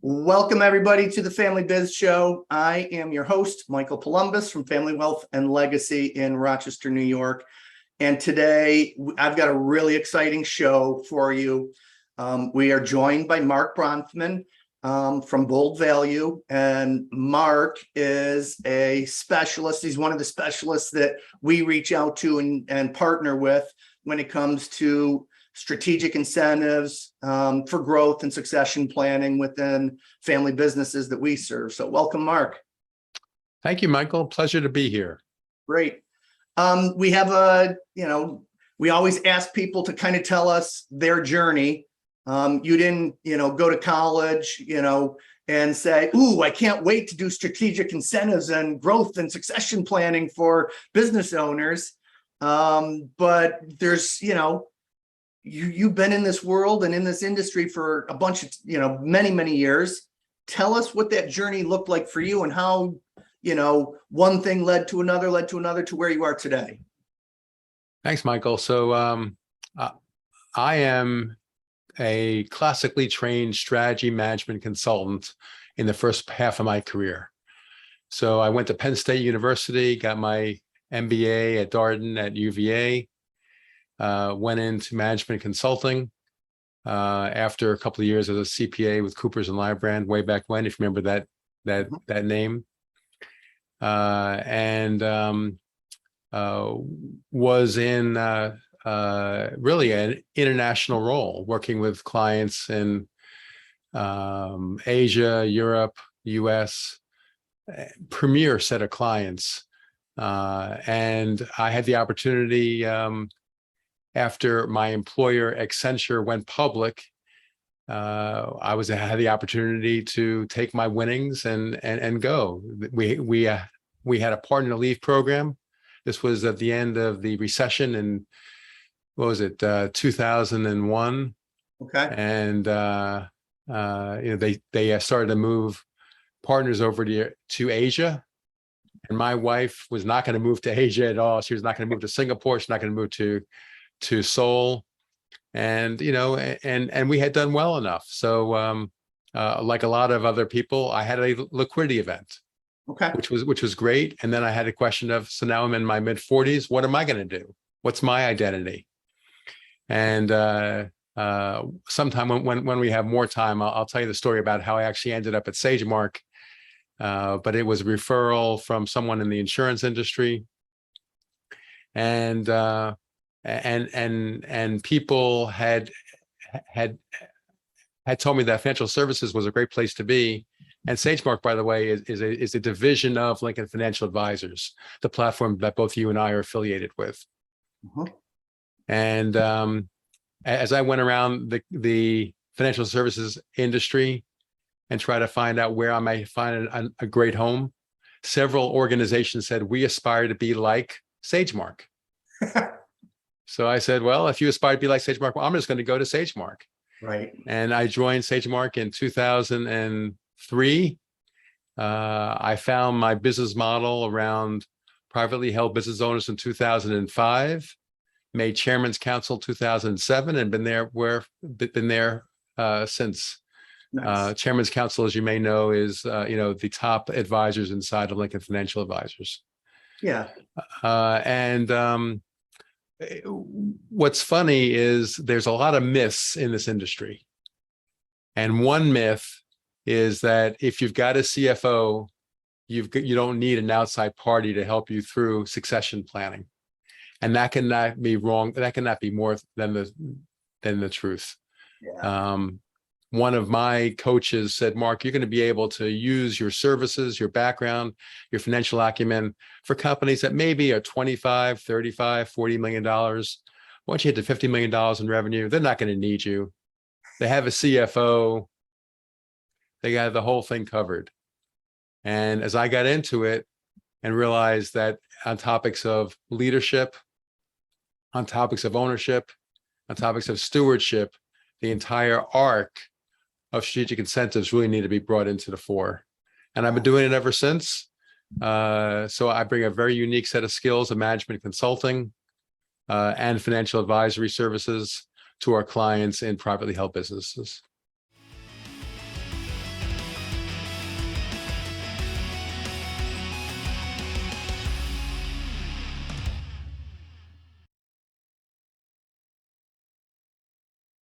Welcome everybody to the Family Biz Show. I am your host, Michael Columbus from Family Wealth and Legacy in Rochester, New York. And today I've got a really exciting show for you. We are joined by Mark Bronfman from Bold Value. And Mark is a specialist. He's one of the specialists that we reach out to and partner with when it comes to strategic incentives for growth and succession planning within family businesses that we serve. So welcome, Mark. Thank you, Michael. Pleasure to be here. Great. We have we always ask people to kind of tell us their journey. You didn't, go to college, and say, ooh, I can't wait to do strategic incentives and growth and succession planning for business owners. But there's, you've been in this world and in this industry for a bunch of, many years. Tell us what that journey looked like for you and how, one thing led to another to where you are today. Thanks, Michael. So I am a classically trained strategy management consultant in the first half of my career. So I went to Penn State University, got my MBA at Darden at UVA, went into management consulting after a couple of years as a CPA with Coopers and Lybrand way back when, if you remember that name, and was in really an international role, working with clients in Asia, Europe, US, premier set of clients. And I had the opportunity, after my employer Accenture went public, I had the opportunity to take my winnings and go. We had a partner leave program. This was at the end of the recession in, 2001. Okay. And they started to move partners over to Asia. And my wife was not going to move to Asia at all. She was not going to move to Singapore. She's not going to move to Seoul, and we had done well enough. So like a lot of other people, I had a liquidity event, okay, which was great. And then I had a question of, so now I'm in my mid-40s. What am I going to do? What's my identity? And sometime when we have more time, I'll tell you the story about how I actually ended up at SageMark. But it was a referral from someone in the insurance industry, and people had told me that financial services was a great place to be. And SageMark, by the way, is a division of Lincoln Financial Advisors, the platform that both you and I are affiliated with. Uh-huh. And as I went around the financial services industry and try to find out where I might find a great home, several organizations said, we aspire to be like SageMark. So I said, well, if you aspire to be like SageMark, well, I'm just going to go to SageMark. Right. And I joined SageMark in 2003. I found my business model around privately held business owners in 2005, made Chairman's Council 2007, and been there since. Nice. Chairman's Council, as you may know, is the top advisors inside of Lincoln Financial Advisors. Yeah. What's funny is there's a lot of myths in this industry. And one myth is that if you've got a CFO, you don't need an outside party to help you through succession planning. And that cannot be wrong. That cannot be more than the truth. Yeah. One of my coaches said, Mark, you're going to be able to use your services, your background, your financial acumen for companies that maybe are 25, 35, $40 million. Once you hit to $50 million in revenue, they're not going to need you. They have a CFO. They got the whole thing covered. And as I got into it and realized that on topics of leadership, on topics of ownership, on topics of stewardship, the entire arc of strategic incentives really need to be brought into the fore. And I've been doing it ever since. So I bring a very unique set of skills of management consulting and financial advisory services to our clients in privately held businesses.